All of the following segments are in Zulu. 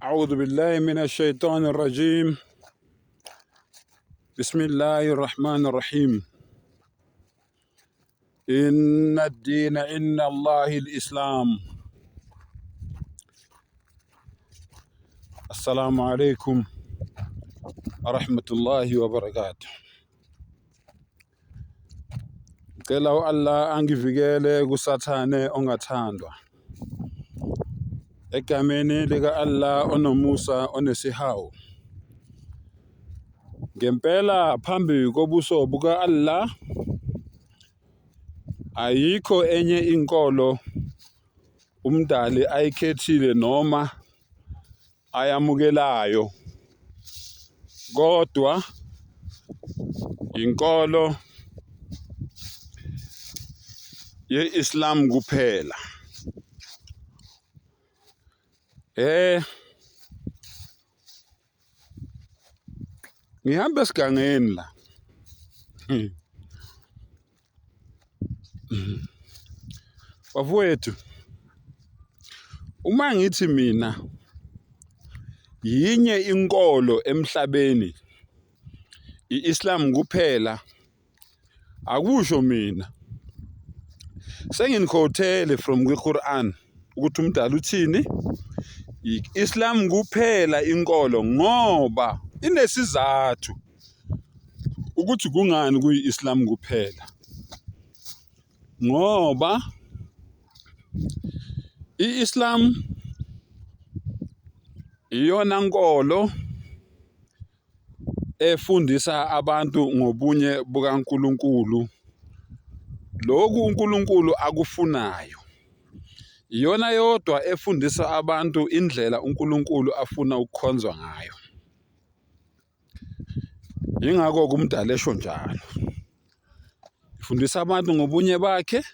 أعوذ بالله من الشيطان الرجيم. بسم الله الرحمن الرحيم. إن الدين عند الله الإسلام. السلام عليكم ورحمة الله وبركاته. Ngicela Allah angivikele kusathane ongathandwa. Egameni lika Allah onomusa onesihawu. Ngempela phambi kobuso buka Allah ayikho enye inkolo umdali ayikhethile noma ayamukelayo, kodwa inkolo ye-Islam kuphela. Ngihamba esigangeni la. Bafowethu, uma ngithi mina yinye inkolo emhlabeni i-Islam kuphela, akusho mina. Senginikhothele from kwi-Quran ukuthi umdali uthini? I-Islam kuphela inkolo ngoba inesizathu ukuthi kungani kuyi-Islam kuphela. Ngoba i-Islam iyona nkolo efundisa abantu ngobunye bukaNkulunkulu, lokhu uNkulunkulu akufunayo. Iyona yodwa efundisa abantu indlela uNkulunkulu afuna ukukhonzwa ngayo. Yingakho kumdala esho njalo. Ifundisa abantu ngobunye bakhe,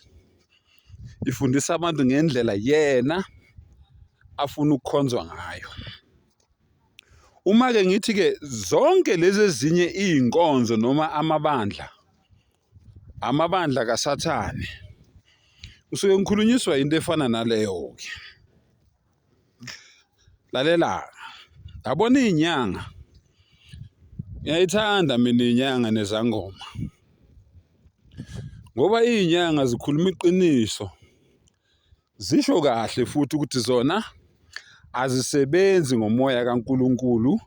ifundisa abantu ngendlela yena afuna ukukhonzwa ngayo. Uma ke ngithi ke zonke lezi ezinye izinkonzo noma amabandla kaSathane, usuke ngikhulunyiswa into efana naleyo ke. Lalela, yabona izinyanga, ngiyayithanda mina izinyanga nezangoma, ngoba izinyanga zikhuluma iqiniso, zisho kahle futhi ukuthi zona azisebenzi ngomoya kaNkulunkulu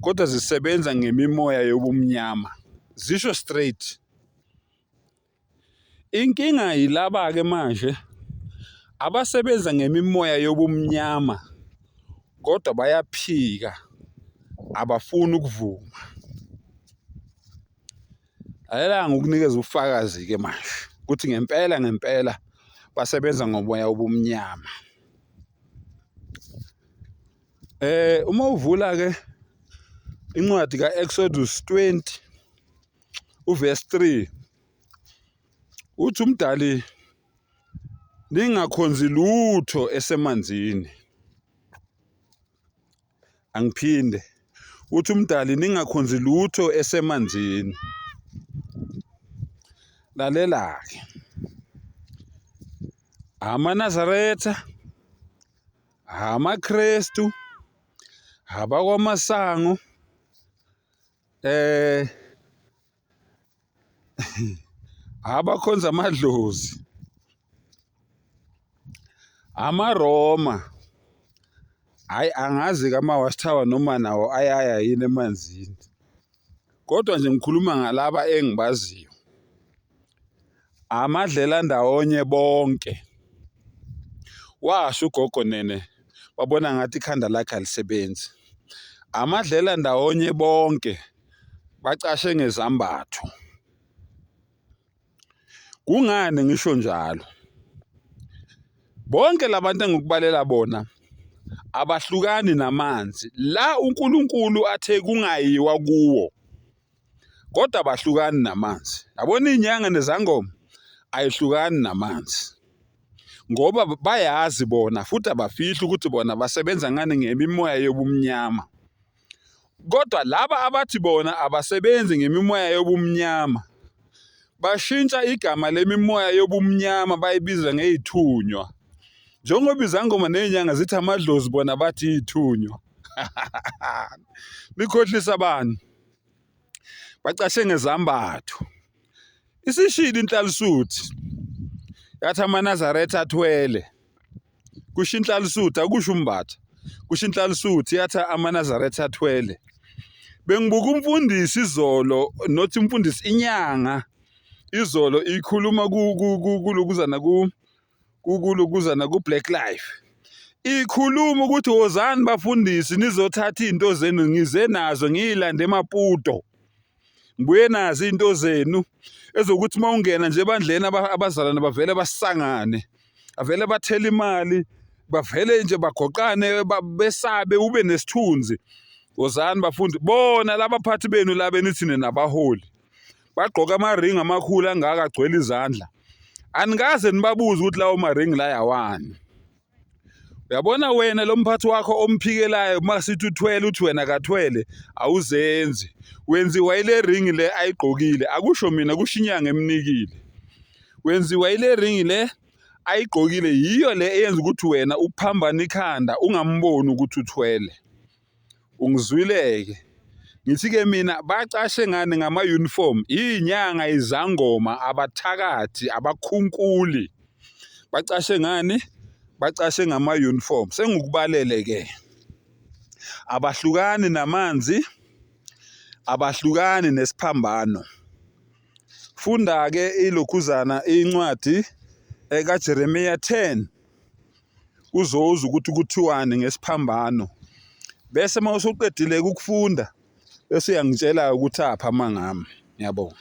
kodwa zisebenza ngemimoya yobumnyama. Zisho straight. Inkinga yilaba ke manje abasebenza ngemimoya yobumnyama kodwa bayaphika, abafuni ukuvuma. Ayela ngokunikeza ufakazi ke manje ukuthi ngempela basebenza ngomoya wobumnyama. Uma uvula ke incwadi ka-Exodus 20 uverse 3, uthi umdali ningakhonzi lutho esemanzini. Angiphinde, uthi umdali ningakhonzi lutho esemanzini. Lalela ke, amaNazaretha, amaKrestu, abakwamasango, abakhonza amadlozi, amaRoma, hayi angazi kamawasithawa noma nawo ayaya yini emanzini, kodwa nje ngikhuluma ngalaba engibaziyo. Amadlela ndawonye bonke. Washo ugogo Nene, babona ngathi ikhanda lakhe alisebenzi. Amadlela ndawonye bonke, bacashe ngezambatho. Kungani ngisho njalo? Bonke labantu engikubalela bona abahlukani namanzi. La uNkulunkulu athe kungayiwa kuwo, kodwa abahlukani namanzi. Yabona izinyanga nezangoma ayihlukani namanzi, ngoba bayazi bona futhi abafihli ukuthi bona basebenza ngani ngemimoya yobumnyama. Kodwa laba abathi bona abasebenzi ngemimoya yobumnyama bashintsha igama lemimoya yobumnyama bayibiza ngezithunywa. Njengoba izangoma nezinyanga zithi amadlozi bona bathi izithunywa. Likhohlisa bani? Bacashe ngezambatho. Isishilo inhlalisuthi yathi amaNazaretha athwele. Kusho inhlalisuthi akusho umbatha. Kusho inhlalisuthi yathi amaNazaretha athwele. Bengibuka umfundisi izolo, nothi umfundisi inyanga izolo ikhuluma kulokuzana ku Black Life. Ikhuluma ukuthi wozani bafundisi nizothatha izinto zenu ngize nazo ngiyilande eMaputo. Ngibuye nazi izinto zenu ezokuthi mawungena nje ebandleni abazalwane bavele basangane. Avele bathela imali, bavele nje bagoqane besabe ube nesithunzi. Wozani bafundi bona labaphathi benu la benithini nabaholi. Bagqoka amaringi amakhulu angaka agcwele izandla. Anikaze nibabuze ukuthi lawo maringi la yawani. Uyabona wena lo mphathi wakho omphikelayo masithi uthwele uthi wena kathwele awuzenzi. Wenziwa ile ringi le ayigqokile akusho mina kusho inyanga emnikile. Wenziwa ile ringi le ayigqokile yiyo le eyenza ukuthi wena uphambana ikhanda ungamboni ukuthi uthwele. Ungizwileke. Ngithi ke mina bacashe ngani ngama uniform inyanga izangoma abathakathi abakhunkuli. Bacashe ngani? Bacashe ngama uniform. Sengikubalele ke. Abahlukani namanzi, abahlukani nesiphambano. Funda ke ilokhuzana incwadi kaJeremiya 10 uzozwa ukuthi kuthiwani ngesiphambano. Bese mawusuqedile ukufunda bese uyangitshela ukuthi apha mangami. Ngiyabonga.